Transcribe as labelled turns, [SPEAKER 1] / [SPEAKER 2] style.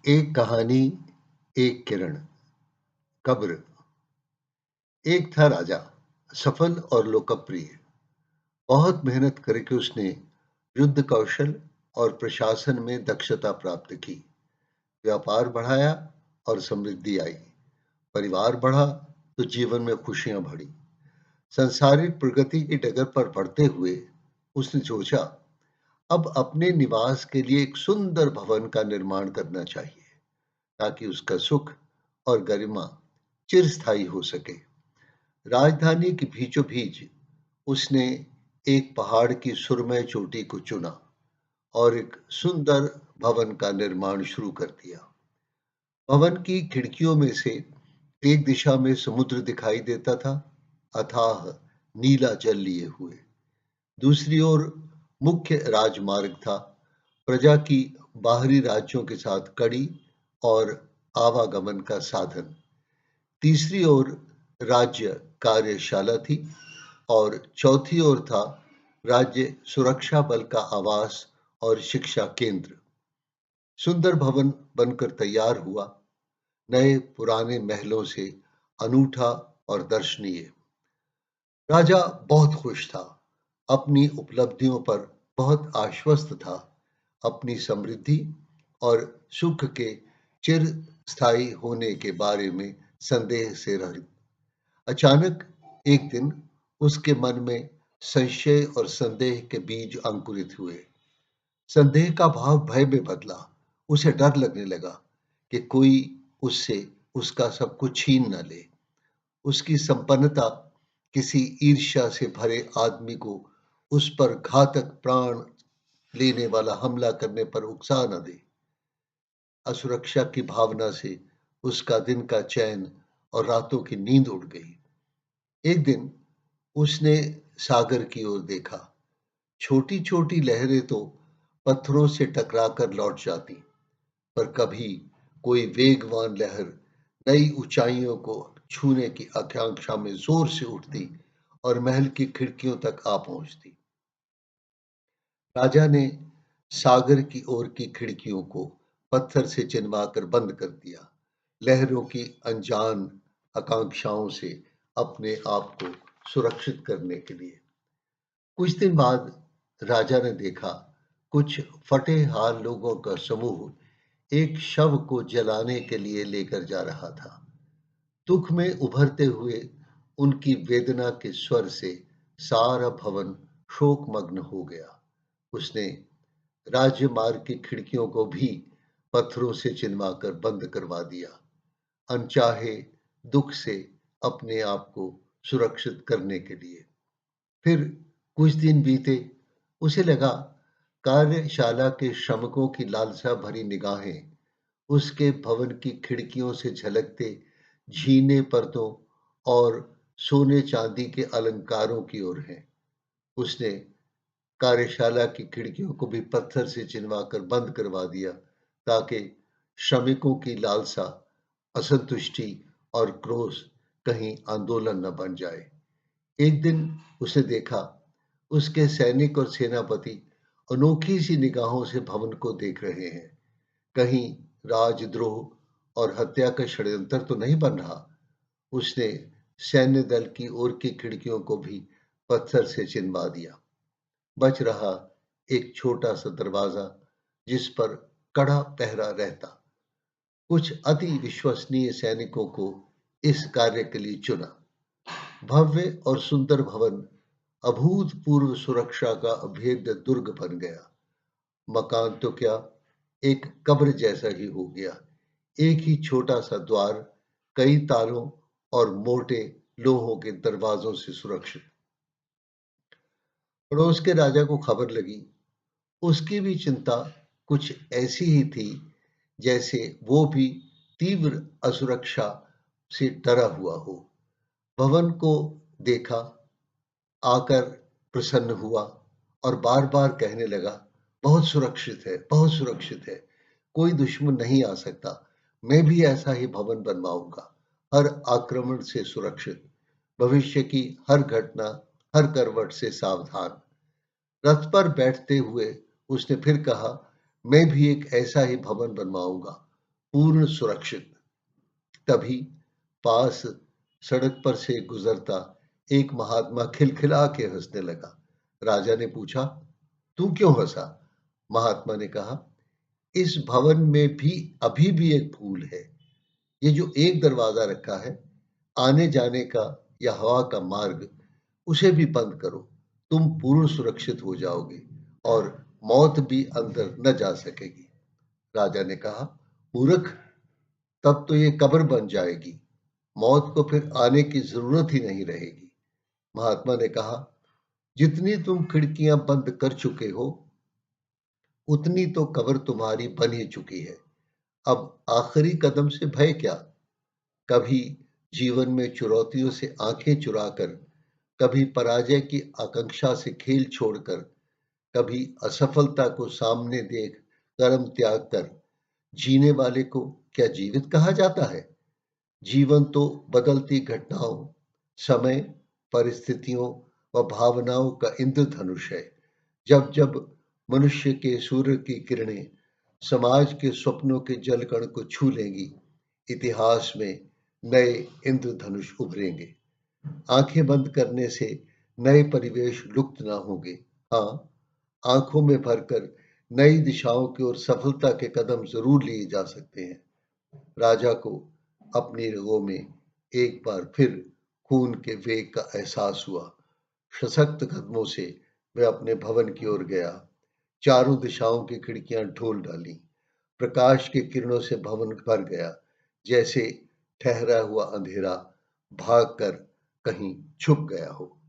[SPEAKER 1] एक कहानी, एक किरण। कब्र। एक था राजा, सफल और लोकप्रिय। बहुत मेहनत करके उसने युद्ध कौशल और प्रशासन में दक्षता प्राप्त की। व्यापार बढ़ाया और समृद्धि आई। परिवार बढ़ा तो जीवन में खुशियां बढ़ी। सांसारिक प्रगति की डगर पर बढ़ते हुए उसने सोचा, अब अपने निवास के लिए एक सुंदर भवन का निर्माण करना चाहिए, ताकि उसका सुख और गरिमा चिरस्थायी हो सके। राजधानी के बीचों बीच उसने एक पहाड़ की सुरमय चोटी को चुना और एक सुंदर भवन का निर्माण शुरू कर दिया। भवन की खिड़कियों में से एक दिशा में समुद्र दिखाई देता था, अथाह नीला जल लिए हुए। दूसरी ओर मुख्य राजमार्ग था, प्रजा की बाहरी राज्यों के साथ कड़ी और आवागमन का साधन। तीसरी ओर राज्य कार्यशाला थी और चौथी ओर था राज्य सुरक्षा बल का आवास और शिक्षा केंद्र। सुंदर भवन बनकर तैयार हुआ, नए पुराने महलों से अनूठा और दर्शनीय। राजा बहुत खुश था, अपनी उपलब्धियों पर बहुत आश्वस्त था, अपनी समृद्धि और सुख के चिर स्थायी होने के बारे में संदेह से रहित। अचानक एक दिन उसके मन में संशय और संदेह के बीज अंकुरित हुए। संदेह का भाव भय में बदला। उसे डर लगने लगा कि कोई उससे उसका सब कुछ छीन न ले। उसकी संपन्नता किसी ईर्ष्या से भरे आदमी को उस पर घातक प्राण लेने वाला हमला करने पर उकसा न दे। असुरक्षा की भावना से उसका दिन का चैन और रातों की नींद उड़ गई। एक दिन उसने सागर की ओर देखा। छोटी छोटी लहरें तो पत्थरों से टकराकर लौट जाती, पर कभी कोई वेगवान लहर नई ऊंचाइयों को छूने की आकांक्षा में जोर से उठती और महल की खिड़कियों तक आ पहुंचती। राजा ने सागर की ओर की खिड़कियों को पत्थर से चिनवाकर बंद कर दिया, लहरों की अनजान आकांक्षाओं से अपने आप को सुरक्षित करने के लिए। कुछ दिन बाद राजा ने देखा, कुछ फटे हाल लोगों का समूह एक शव को जलाने के लिए लेकर जा रहा था। दुख में उभरते हुए उनकी वेदना के स्वर से सारा भवन शोकमग्न हो गया। उसने राजमार्ग की खिड़कियों को भी पत्थरों से चिनवाकर बंद करवा दिया, अनचाहे दुख से अपने आप को सुरक्षित करने के लिए। फिर कुछ दिन बीते। उसे लगा, कार्यशाला के श्रमिकों की लालसा भरी निगाहें उसके भवन की खिड़कियों से झलकते झीने पर्दों और सोने चांदी के अलंकारों की ओर है। उसने कार्यशाला की खिड़कियों को भी पत्थर से चिनवाकर बंद करवा दिया, ताकि श्रमिकों की लालसा, असंतुष्टि और क्रोध कहीं आंदोलन न बन जाए। एक दिन उसने देखा, उसके सैनिक और सेनापति अनोखी सी निगाहों से भवन को देख रहे हैं। कहीं राजद्रोह और हत्या का षड्यंत्र तो नहीं बन रहा। उसने सैन्य दल की ओर की खिड़कियों को भी पत्थर से चिनवा दिया। बच रहा एक छोटा सा दरवाजा, जिस पर कड़ा पहरा रहता। कुछ अति विश्वसनीय सैनिकों को इस कार्य के लिए चुना। भव्य और सुंदर भवन अभूतपूर्व सुरक्षा का अभेद्य दुर्ग बन गया। मकान तो क्या, एक कब्र जैसा ही हो गया। एक ही छोटा सा द्वार, कई तालों और मोटे लोहों के दरवाजों से सुरक्षित। पड़ोस के राजा को खबर लगी। उसकी भी चिंता कुछ ऐसी ही थी, जैसे वो भी तीव्र असुरक्षा से डरा हुआ हो। भवन को देखा, आकर प्रसन्न हुआ और बार बार कहने लगा, बहुत सुरक्षित है, बहुत सुरक्षित है, कोई दुश्मन नहीं आ सकता। मैं भी ऐसा ही भवन बनवाऊंगा, हर आक्रमण से सुरक्षित, भविष्य की हर घटना, हर करवट से सावधान। रथ पर बैठते हुए उसने फिर कहा, मैं भी एक ऐसा ही भवन बनवाऊंगा, पूर्ण सुरक्षित। तभी पास सड़क पर से गुजरता एक महात्मा खिलखिला के हंसने लगा। राजा ने पूछा, तू क्यों हंसा? महात्मा ने कहा, इस भवन में भी अभी भी एक भूल है। ये जो एक दरवाजा रखा है आने जाने का या हवा का मार्ग, उसे भी बंद करो। तुम पूर्ण सुरक्षित हो जाओगे और मौत भी अंदर न जा सकेगी। राजा ने कहा, मूर्ख, तब तो ये कब्र बन जाएगी। मौत को फिर आने की जरूरत ही नहीं रहेगी। महात्मा ने कहा, जितनी तुम खिड़कियां बंद कर चुके हो उतनी तो कब्र तुम्हारी बन ही चुकी है। अब आखिरी कदम से भय क्या? कभी जीवन में चुनौतियों से आंखें चुराकर, कभी पराजय की आकांक्षा से खेल छोड़कर, कभी असफलता को सामने देख कर्म त्याग कर जीने वाले को क्या जीवित कहा जाता है? जीवन तो बदलती घटनाओं, समय, परिस्थितियों व भावनाओं का इंद्रधनुष है। जब जब मनुष्य के सूर्य की किरणें समाज के स्वप्नों के जलकण को छू लेंगी, इतिहास में नए इंद्रधनुष उभरेंगे। आंखें बंद करने से नए परिवेश लुप्त ना होंगे। हाँ, आंखों में भरकर नई दिशाओं की ओर सफलता के कदम जरूर लिए जा सकते हैं। राजा को अपनी रगों में एक बार फिर खून के वेग का एहसास हुआ। सशक्त कदमों से वह अपने भवन की ओर गया। चारों दिशाओं की खिड़कियां ढोल डाली। प्रकाश की किरणों से भवन भर गया, जैसे ठहरा हुआ अंधेरा भागकर कहीं छुप गया हो।